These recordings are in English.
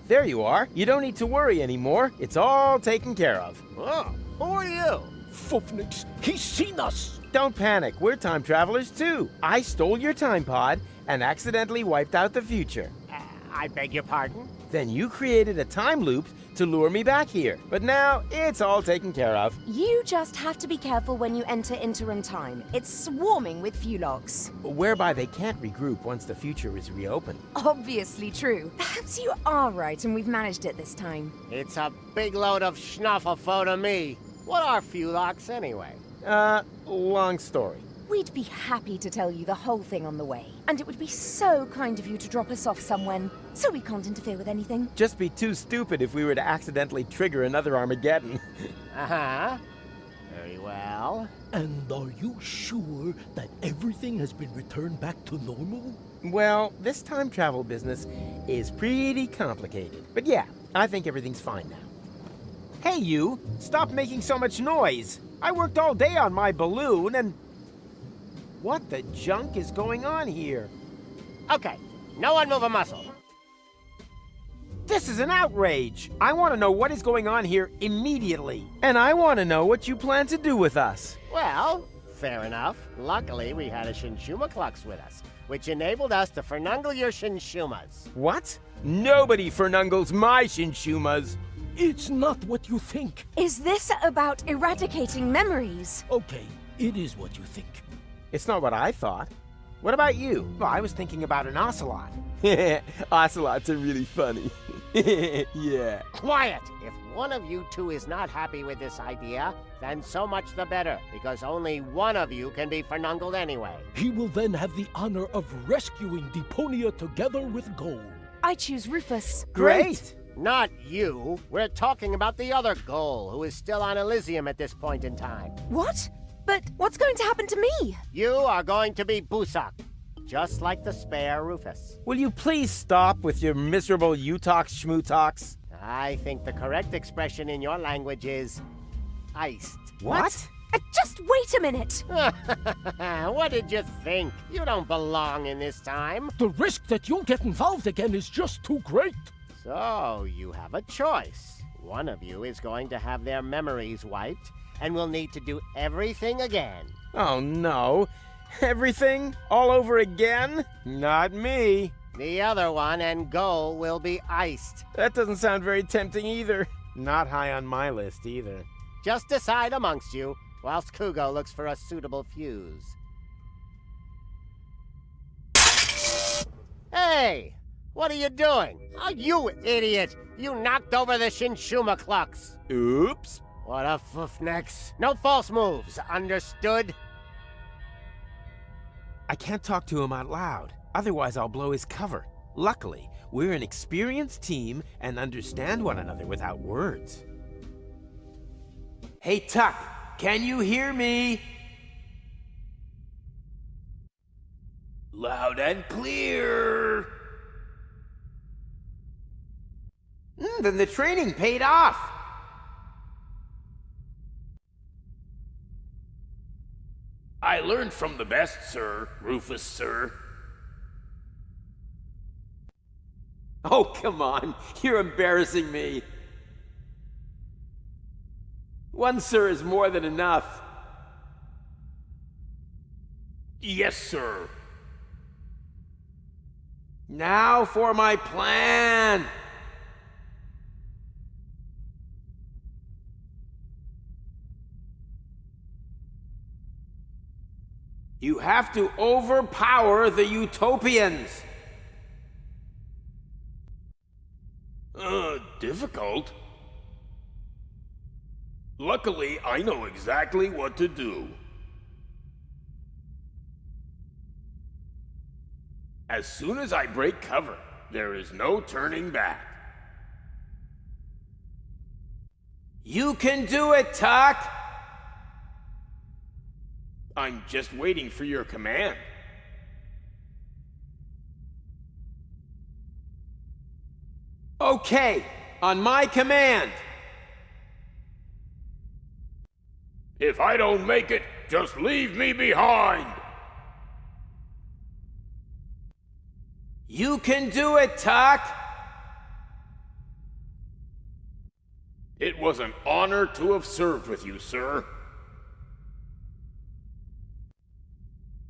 There you are. You don't need to worry anymore. It's all taken care of. Oh, who are you? Fufnix, he's seen us! Don't panic. We're time travelers too. I stole your time pod and accidentally wiped out the future. I beg your pardon? Then you created a time loop to lure me back here. But now it's all taken care of. You just have to be careful when you enter interim time. It's swarming with fewlocks. Whereby they can't regroup once the future is reopened. Obviously true. Perhaps you are right and we've managed it this time. It's a big load of schnufflefo to me. What are fewlocks anyway? Long story. We'd be happy to tell you the whole thing on the way. And it would be so kind of you to drop us off somewhere, so we can't interfere with anything. Just be too stupid if we were to accidentally trigger another Armageddon. Uh-huh. Very well. And are you sure that everything has been returned back to normal? Well, this time travel business is pretty complicated. But yeah, I think everything's fine now. Hey you, stop making so much noise. I worked all day on my balloon and... What the junk is going on here? Okay, no one move a muscle. This is an outrage! I want to know what is going on here immediately. And I want to know what you plan to do with us. Well, fair enough. Luckily, we had a Shinshuma-Clux with us, which enabled us to fernungle your Shinshumas. What? Nobody fernungles my Shinshumas. It's not what you think. Is this about eradicating memories? Okay, it is what you think. It's not what I thought. What about you? Well, I was thinking about an ocelot. Ocelots are really funny. Yeah. Quiet! If one of you two is not happy with this idea, then so much the better, because only one of you can be fernungled anyway. He will then have the honor of rescuing Deponia together with Gold. I choose Rufus. Great! Not you. We're talking about the other Goal, who is still on Elysium at this point in time. What? But what's going to happen to me? You are going to be Busak, just like the spare Rufus. Will you please stop with your miserable you-talks, schmoo-talks? I think the correct expression in your language is iced. What? Just wait a minute. What did you think? You don't belong in this time. The risk that you'll get involved again is just too great. So, you have a choice. One of you is going to have their memories wiped, and will need to do everything again. Oh no. Everything? All over again? Not me. The other one and Goal will be iced. That doesn't sound very tempting either. Not high on my list either. Just decide amongst you, whilst Kugo looks for a suitable fuse. Hey! What are you doing? Oh, you idiot! You knocked over the Shinshuma-Clux! Oops. What a foofnex. No false moves, understood? I can't talk to him out loud. Otherwise, I'll blow his cover. Luckily, we're an experienced team and understand one another without words. Hey, Tuck, can you hear me? Loud and clear. Then the training paid off. I learned from the best, sir. Rufus, sir. Oh, come on. You're embarrassing me. One sir is more than enough. Yes, sir. Now for my plan. You have to overpower the Utopians. Difficult? Luckily, I know exactly what to do. As soon as I break cover, there is no turning back. You can do it, Tuck! I'm just waiting for your command. Okay, on my command. If I don't make it, just leave me behind. You can do it, Tuck! It was an honor to have served with you, sir.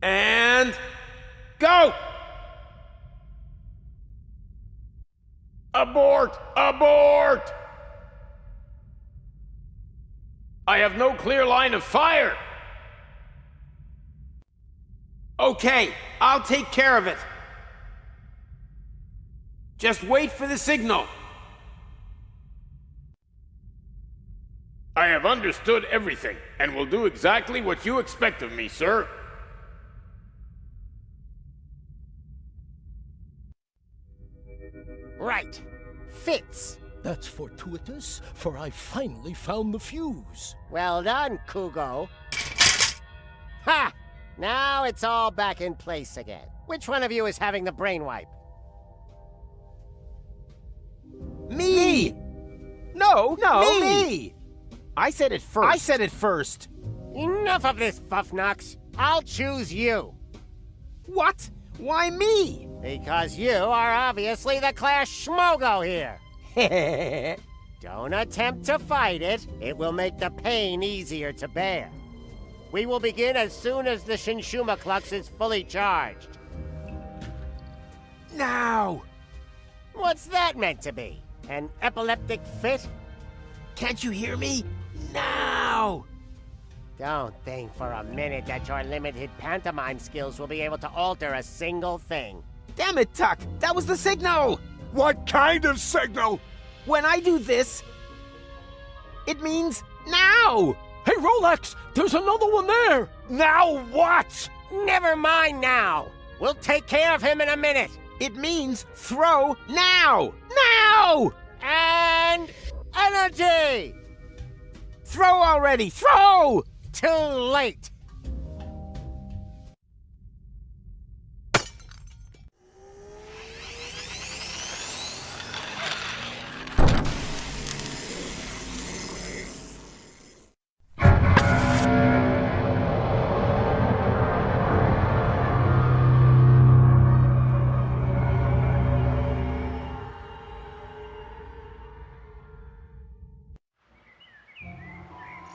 And go! Abort! Abort! I have no clear line of fire! Okay, I'll take care of it. Just wait for the signal. I have understood everything, and will do exactly what you expect of me, sir. Right. Fits. That's fortuitous, for I finally found the fuse. Well done, Kugo. Ha! Now it's all back in place again. Which one of you is having the brain wipe? Me! No, me! I said it first. Enough of this, Fuffnox. I'll choose you. What? Why me? Because you are obviously the class schmogo here. Don't attempt to fight it. It will make the pain easier to bear. We will begin as soon as the Shinshuma-Clux is fully charged. Now! What's that meant to be? An epileptic fit? Can't you hear me? Now! Don't think for a minute that your limited pantomime skills will be able to alter a single thing. Damn it, Tuck! That was the signal! What kind of signal? When I do this, it means now! Hey, Rolex! There's another one there! Now what? Never mind now! We'll take care of him in a minute! It means throw now! Now! And... energy! Throw already! Throw! Too late!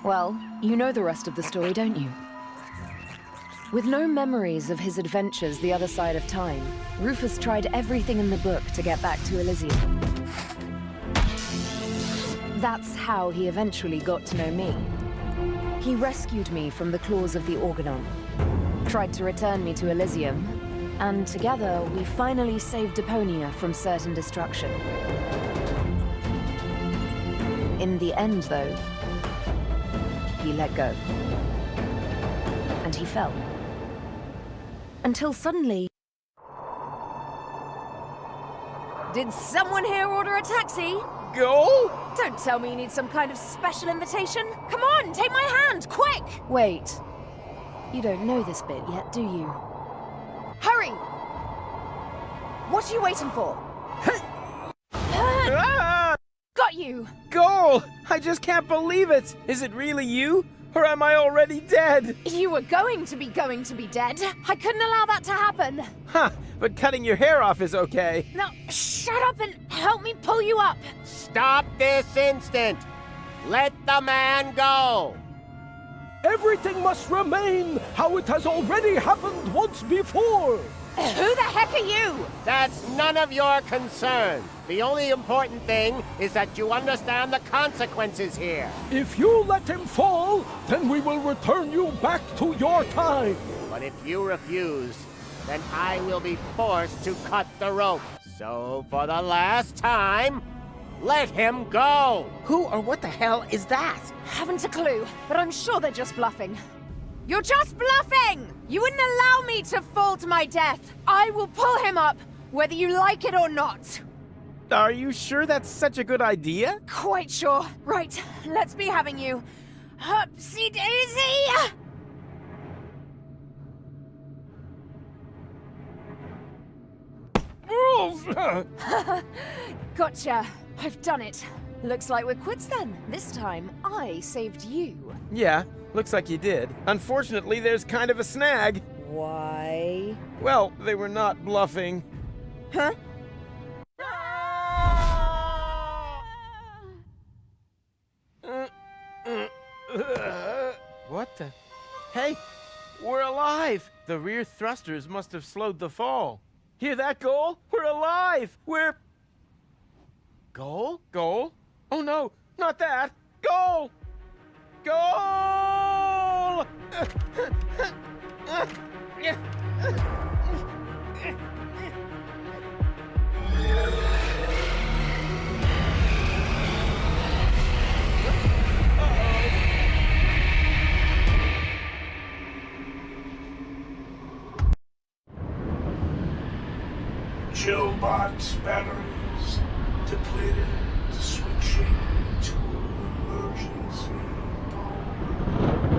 Well, you know the rest of the story, don't you? With no memories of his adventures the other side of time, Rufus tried everything in the book to get back to Elysium. That's how he eventually got to know me. He rescued me from the claws of the Organon, tried to return me to Elysium, and together we finally saved Deponia from certain destruction. In the end, though, he let go. And he fell. Until suddenly... Did someone here order a taxi? Go? Don't tell me you need some kind of special invitation. Come on, take my hand, quick! Wait. You don't know this bit yet, do you? Hurry! What are you waiting for? Ah! Got you! Goal! I just can't believe it! Is it really you? Or am I already dead? You were going to be dead. I couldn't allow that to happen. Huh, but cutting your hair off is okay. Now, shut up and help me pull you up. Stop this instant! Let the man go! Everything must remain how it has already happened once before! Who the heck are you? That's none of your concern. The only important thing is that you understand the consequences here. If you let him fall, then we will return you back to your time. But if you refuse, then I will be forced to cut the rope. So for the last time, let him go! Who or what the hell is that? Haven't a clue, but I'm sure they're just bluffing. You're just bluffing! You wouldn't allow me to fall to my death. I will pull him up, whether you like it or not. Are you sure that's such a good idea? Quite sure. Right, let's be having you. Upsy daisy! Gotcha. I've done it. Looks like we're quits then. This time, I saved you. Yeah, looks like you did. Unfortunately, there's kind of a snag. Why? Well, they were not bluffing. Huh? What the? Hey, we're alive! The rear thrusters must have slowed the fall. Hear that, Goal? We're alive! We're... Goal? Goal? Oh no, not that! Goal! Goal! Chillbox batteries depleted, switching to emergency power.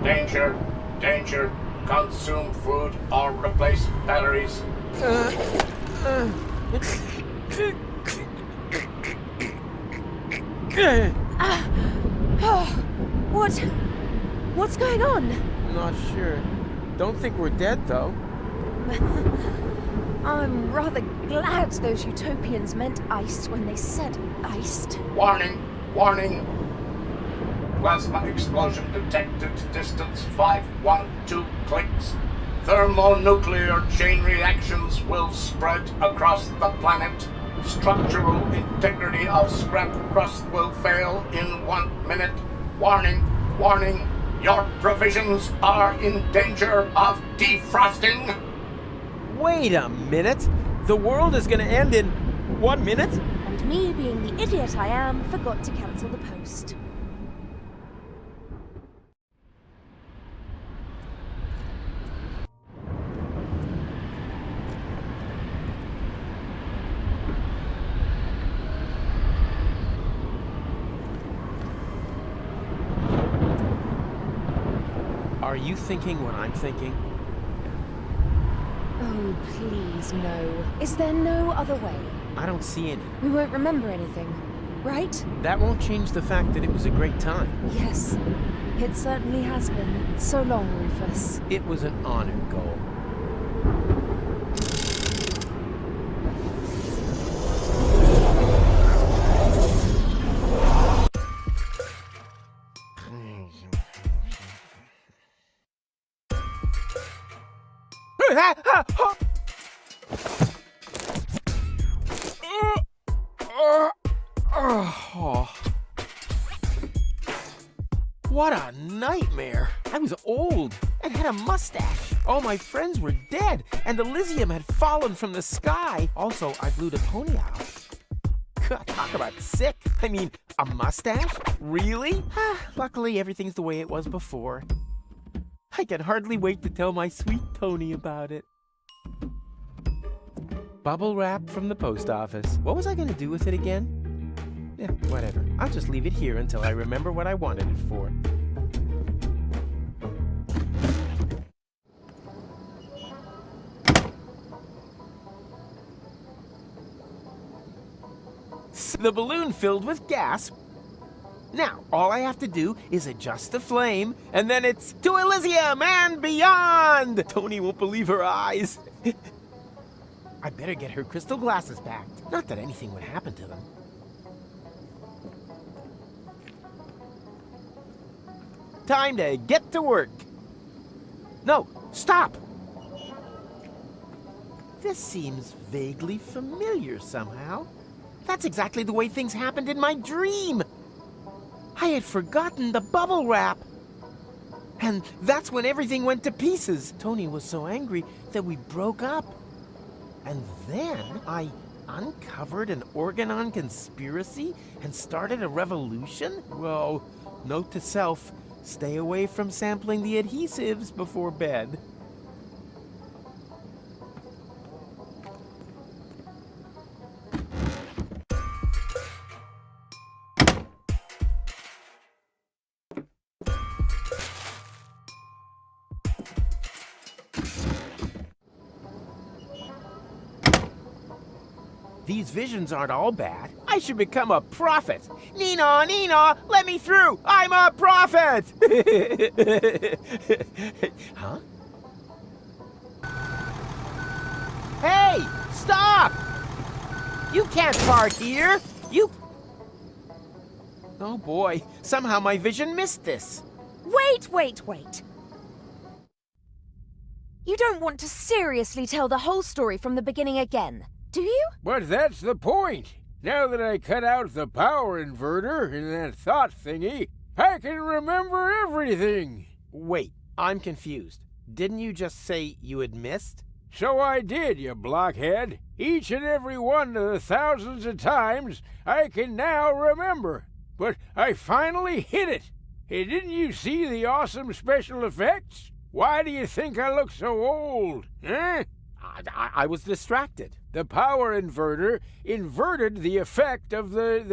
Danger! Danger! Consume food or replace batteries. What's going on? Not sure. Don't think we're dead, though. I'm rather glad those utopians meant iced when they said iced. Warning! Warning! Plasma explosion detected. Distance 512 clicks. Thermonuclear chain reactions will spread across the planet. Structural integrity of scrap crust will fail in 1 minute. Warning! Warning! Your provisions are in danger of defrosting. Wait a minute! The world is gonna end in 1 minute? And me, being the idiot I am, forgot to cancel the post. Are you thinking what I'm thinking? Oh, please, no. Is there no other way? I don't see any. We won't remember anything, right? That won't change the fact that it was a great time. Yes, it certainly has been. So long, Rufus. It was an honor, Goal. What a nightmare! I was old and had a mustache. All my friends were dead, and Elysium had fallen from the sky. Also, I blew Deponia out. God, talk about sick. I mean, a mustache? Really? Luckily, everything's the way it was before. I can hardly wait to tell my sweet Tony about it. Bubble wrap from the post office. What was I gonna do with it again? Yeah, whatever. I'll just leave it here until I remember what I wanted it for. The balloon filled with gas. Now, all I have to do is adjust the flame, and then it's to Elysium and beyond! Tony won't believe her eyes. I better get her crystal glasses packed. Not that anything would happen to them. Time to get to work. No, stop! This seems vaguely familiar somehow. That's exactly the way things happened in my dream. I had forgotten the bubble wrap. And that's when everything went to pieces. Tony was so angry that we broke up. And then I uncovered an Organon conspiracy and started a revolution? Well, note to self, stay away from sampling the adhesives before bed. These visions aren't all bad. I should become a prophet. Nina, Nina, let me through. I'm a prophet. Huh? Hey, stop! You can't park here. Oh boy, somehow my vision missed this. Wait! You don't want to seriously tell the whole story from the beginning again, do you? But that's the point. Now that I cut out the power inverter in that thought thingy, I can remember everything. Wait, I'm confused. Didn't you just say you had missed? So I did, you blockhead. Each and every one of the thousands of times I can now remember. But I finally hit it. Hey, didn't you see the awesome special effects? Why do you think I look so old, eh? I was distracted. The power inverter inverted the effect of the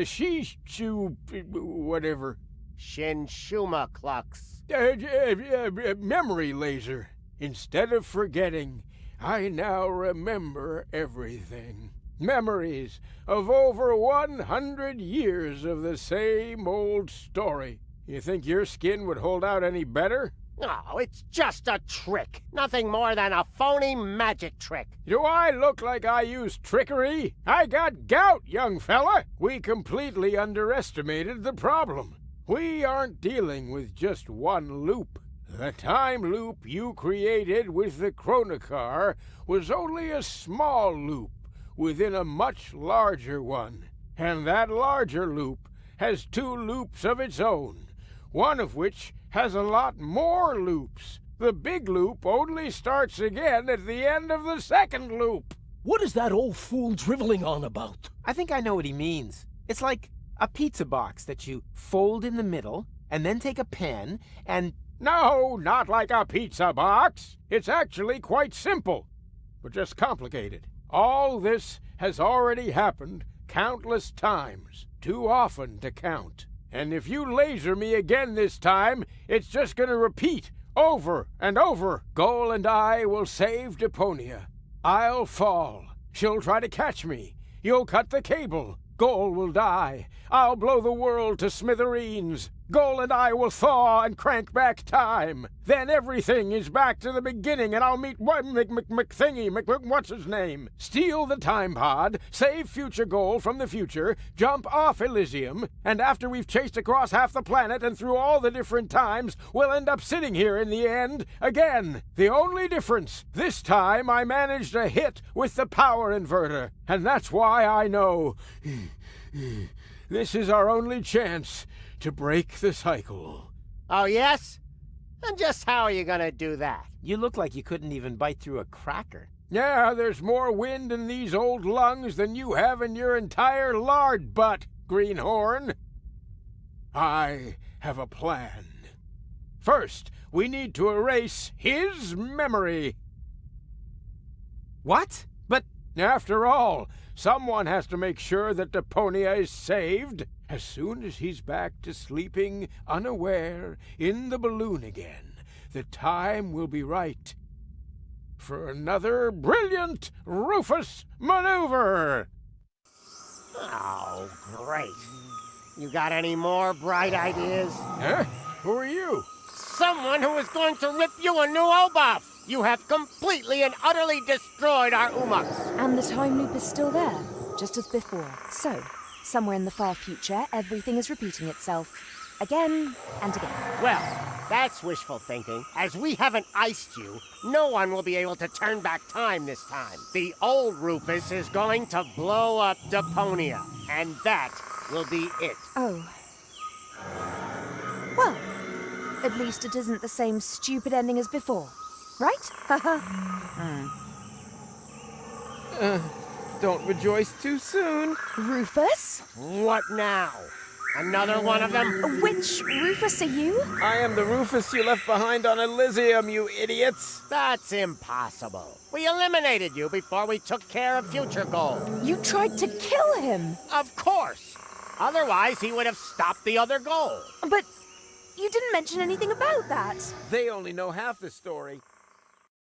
Shishu... whatever. Shinshuma-Clux. Memory laser. Instead of forgetting, I now remember everything. Memories of over 100 years of the same old story. You think your skin would hold out any better? Oh, it's just a trick. Nothing more than a phony magic trick. Do I look like I use trickery? I got gout, young fella. We completely underestimated the problem. We aren't dealing with just one loop. The time loop you created with the Chronocar was only a small loop within a much larger one. And that larger loop has 2 loops of its own, one of which has a lot more loops. The big loop only starts again at the end of the 2nd loop. What is that old fool driveling on about? I think I know what he means. It's like a pizza box that you fold in the middle, and then take a pen and... No, not like a pizza box. It's actually quite simple, but just complicated. All this has already happened countless times, too often to count. And if you laser me again this time, it's just gonna repeat over and over. Goal and I will save Deponia. I'll fall. She'll try to catch me. You'll cut the cable. Goal will die. I'll blow the world to smithereens. Goal and I will thaw and crank back time. Then everything is back to the beginning, and I'll meet what's his name? Steal the time pod, save future Goal from the future, jump off Elysium, and after we've chased across half the planet and through all the different times, we'll end up sitting here in the end again. The only difference, this time I managed a hit with the power inverter, and that's why I know this is our only chance to break the cycle. Oh, yes? And just how are you gonna do that? You look like you couldn't even bite through a cracker. Yeah, there's more wind in these old lungs than you have in your entire lard butt, Greenhorn. I have a plan. First, we need to erase his memory. What? But... After all, someone has to make sure that Deponia is saved. As soon as he's back to sleeping unaware in the balloon again, the time will be right for another brilliant Rufus maneuver. Oh, great. You got any more bright ideas? Huh? Who are you? Someone who is going to rip you a new O-buff! You have completely and utterly destroyed our Umux! And the time loop is still there, just as before. So, somewhere in the far future, everything is repeating itself. Again and again. Well, that's wishful thinking. As we haven't iced you, no one will be able to turn back time this time. The old Rufus is going to blow up Deponia, and that will be it. Oh. Well, at least it isn't the same stupid ending as before, right? Haha. Don't rejoice too soon. Rufus? What now? Another one of them? Which Rufus are you? I am the Rufus you left behind on Elysium, you idiots. That's impossible. We eliminated you before we took care of future Goal. You tried to kill him. Of course. Otherwise, he would have stopped the other Goal. But you didn't mention anything about that. They only know half the story.